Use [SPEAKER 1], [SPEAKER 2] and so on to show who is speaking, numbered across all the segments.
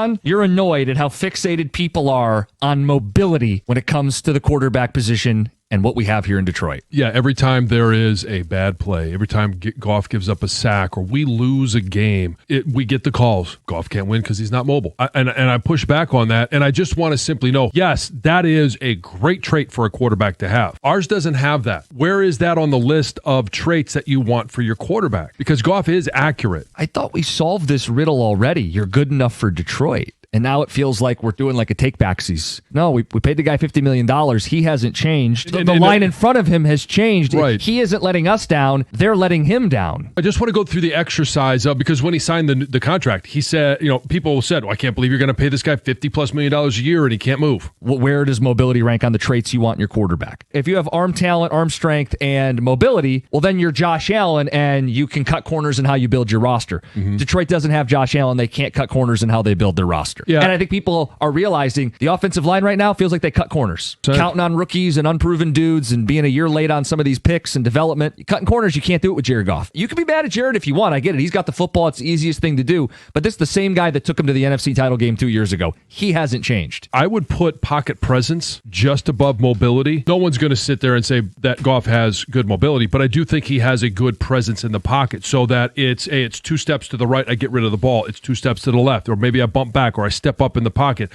[SPEAKER 1] on, you're annoyed at how fixated people are on mobility when it comes to the quarterback position and what we have here in Detroit.
[SPEAKER 2] Yeah, every time there is a bad play, every time Goff gives up a sack or we lose a game, we get the calls. Goff can't win because he's not mobile. And I push back on that, and I just want to simply know, yes, that is a great trait for a quarterback to have. Ours doesn't have that. Where is that on the list of traits that you want for your quarterback? Because Goff is accurate.
[SPEAKER 1] I thought we solved this riddle already. You're good enough for Detroit. And now it feels like we're doing like a take-backsies. No, we paid the guy $50 million. He hasn't changed. The line in front of him has changed.
[SPEAKER 2] Right.
[SPEAKER 1] He isn't letting us down. They're letting him down.
[SPEAKER 2] I just want to go through the exercise of, because when he signed the contract, he said, people said, I can't believe you're going to pay this guy $50+ million a year and he can't move.
[SPEAKER 1] Well, where does mobility rank on the traits you want in your quarterback? If you have arm talent, arm strength, and mobility, well, then you're Josh Allen and you can cut corners in how you build your roster. Mm-hmm. Detroit doesn't have Josh Allen. They can't cut corners in how they build their roster.
[SPEAKER 2] Yeah.
[SPEAKER 1] And I think people are realizing the offensive line right now feels like they cut corners. Counting on rookies and unproven dudes and being a year late on some of these picks and development. Cutting corners, you can't do it with Jared Goff. You can be mad at Jared if you want. I get it. He's got the football. It's the easiest thing to do. But this is the same guy that took him to the NFC title game 2 years ago. He hasn't changed.
[SPEAKER 2] I would put pocket presence just above mobility. No one's going to sit there and say that Goff has good mobility, but I do think he has a good presence in the pocket so that it's 2 steps to the right, I get rid of the ball. It's 2 steps to the left, or maybe I bump back, or I step up in the pocket.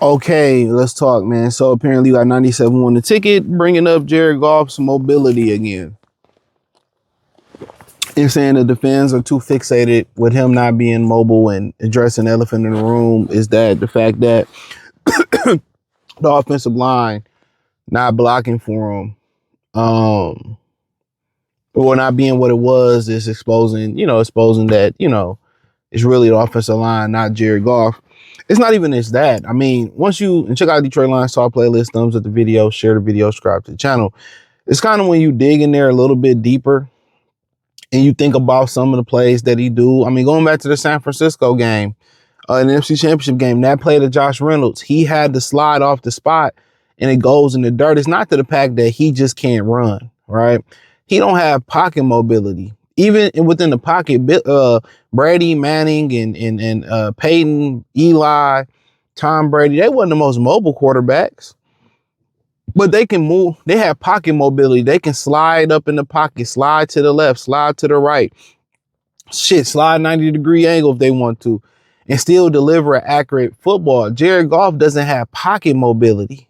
[SPEAKER 3] Okay, let's talk, man. So apparently you got 97 won the ticket, bringing up Jared Goff's mobility again. You're saying the fans are too fixated with him not being mobile, and addressing the elephant in the room is that the fact that the offensive line not blocking for him, or not being what it was, is exposing that, it's really the offensive line, not Jared Goff. It's not even just that. I mean, once you check out Detroit Lions Talk playlist, thumbs up the video, share the video, subscribe to the channel. It's kind of when you dig in there a little bit deeper and you think about some of the plays that he do. I mean, going back to the San Francisco game, an NFC Championship game, that play to Josh Reynolds, he had to slide off the spot and it goes in the dirt. It's not to the fact that he just can't run, right? He don't have pocket mobility. Even within the pocket, Brady, Manning, and Peyton, Eli, Tom Brady, they weren't the most mobile quarterbacks. But they can move. They have pocket mobility. They can slide up in the pocket, slide to the left, slide to the right. Slide 90-degree angle if they want to, and still deliver an accurate football. Jared Goff doesn't have pocket mobility.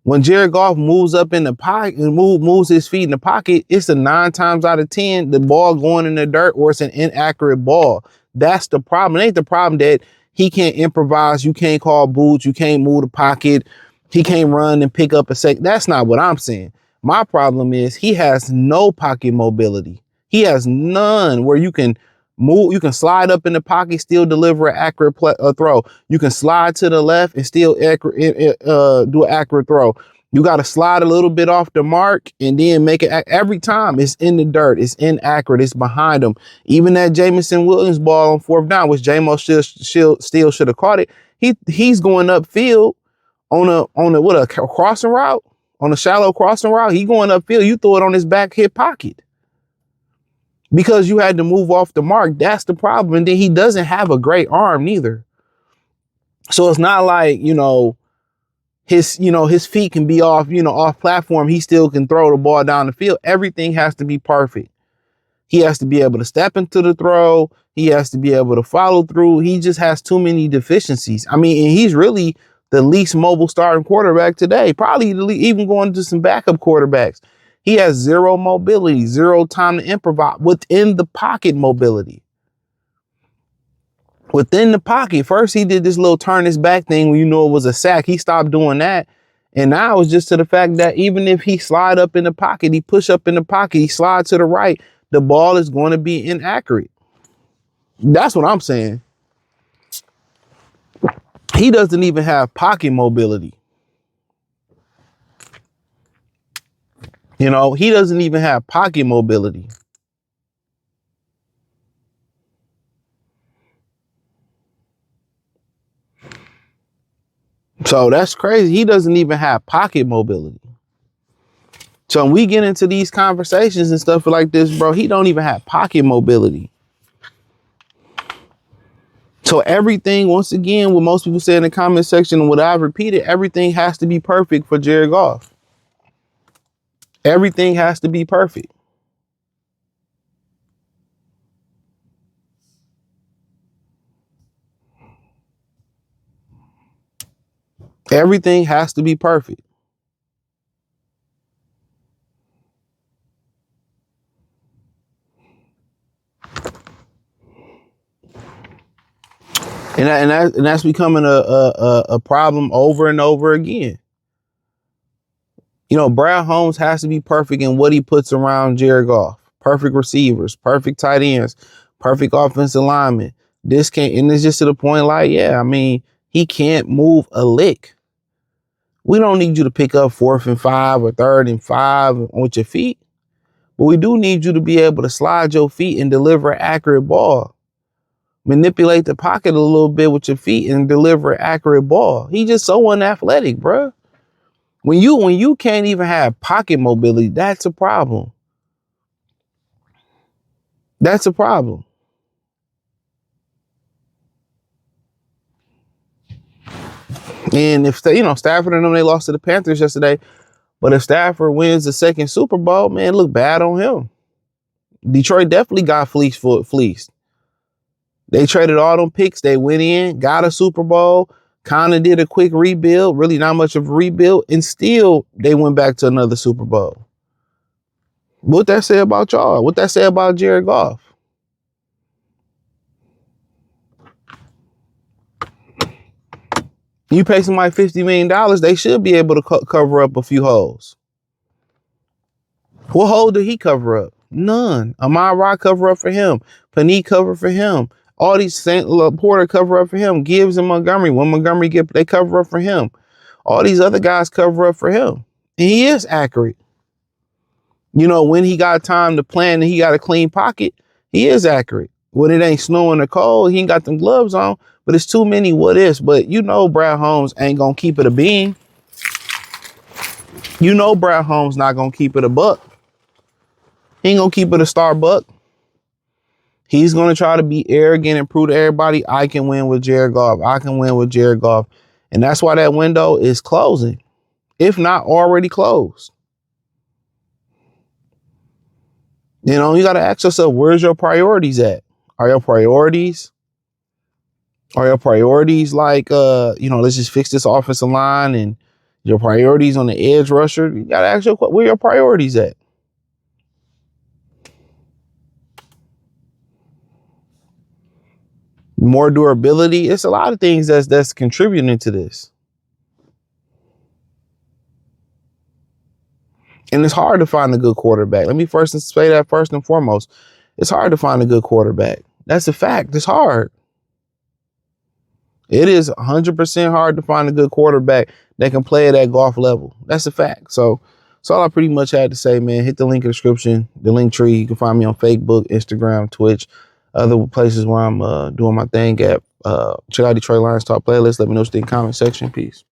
[SPEAKER 3] When Jared Goff moves up in the pocket and moves his feet in the pocket, it's a 9 times out of 10, the ball going in the dirt, or it's an inaccurate ball. That's the problem. It ain't the problem that he can't improvise. You can't call boots. You can't move the pocket. He can't run and pick up a sec. That's not what I'm saying. My problem is he has no pocket mobility. He has none where you can move. You can slide up in the pocket, still deliver an accurate throw. You can slide to the left and still do an accurate throw. You got to slide a little bit off the mark and then make it every time. It's in the dirt. It's inaccurate. It's behind him. Even that Jamison Williams ball on 4th down, which J-Mo still should have caught it. He's going upfield on a crossing route, on a shallow crossing route. He going upfield. You throw it on his back hip pocket, because you had to move off the mark. That's the problem. And then he doesn't have a great arm neither. So it's not like, his feet can be off platform. He still can throw the ball down the field. Everything has to be perfect. He has to be able to step into the throw. He has to be able to follow through. He just has too many deficiencies. I mean, and he's really the least mobile starting quarterback today, probably even going to some backup quarterbacks. He has zero mobility, zero time to improvise within the pocket mobility. Within the pocket, first he did this little turn his back thing when it was a sack. He stopped doing that. And now it's just to the fact that even if he slide up in the pocket, he push up in the pocket, he slide to the right, the ball is going to be inaccurate. That's what I'm saying. He doesn't even have pocket mobility. He doesn't even have pocket mobility. So that's crazy. He doesn't even have pocket mobility. So when we get into these conversations and stuff like this, bro, he don't even have pocket mobility. So everything, once again, what most people say in the comment section and what I've repeated, everything has to be perfect for Jared Goff. Everything has to be perfect. Everything has to be perfect. And that's becoming a problem over and over again. You know, Brad Holmes has to be perfect in what he puts around Jared Goff. Perfect receivers, perfect tight ends, perfect offensive linemen. This can't, and it's just to the point like, yeah, I mean, he can't move a lick. We don't need you to pick up 4th and 5 or 3rd and 5 with your feet, but we do need you to be able to slide your feet and deliver an accurate ball. Manipulate the pocket a little bit with your feet and deliver an accurate ball. He's just so unathletic, bro. When you can't even have pocket mobility, that's a problem. That's a problem. And if Stafford and them, they lost to the Panthers yesterday, but if Stafford wins the second Super Bowl, man, look bad on him. Detroit definitely got fleeced. They traded all them picks. They went in, got a Super Bowl, kind of did a quick rebuild, really not much of a rebuild, and still they went back to another Super Bowl. What that say about y'all? What that say about Jared Goff? You pay somebody $50 million, they should be able to cover up a few holes. What hole did he cover up? None. Amon Ra cover up for him. Panay cover for him. All these St. Porter cover up for him. Gibbs and Montgomery. When Montgomery they cover up for him. All these other guys cover up for him. And he is accurate. You know, when he got time to plan and he got a clean pocket, he is accurate. When it ain't snowing or cold, he ain't got them gloves on. But it's too many what ifs. But you know Brad Holmes ain't going to keep it a bean. You know Brad Holmes not going to keep it a buck. He ain't going to keep it a star buck. He's going to try to be arrogant and prove to everybody, I can win with Jared Goff. I can win with Jared Goff. And that's why that window is closing, if not already closed. You know, you got to ask yourself, where's your priorities at? Are your priorities like, let's just fix this offensive line, and your priorities on the edge rusher? You got to ask yourself, where your priorities at? More durability. It's a lot of things that's contributing to this. And it's hard to find a good quarterback. Let me say that first and foremost. It's hard to find a good quarterback. That's a fact. It's hard. It is 100% hard to find a good quarterback that can play at that Goff level. That's a fact. So that's all I pretty much had to say, man. Hit the link in the description, the link tree. You can find me on Facebook, Instagram, Twitch, other places where I'm doing my thing at. Check out Detroit Lions Talk playlist. Let me know what you think in the comment section. Peace.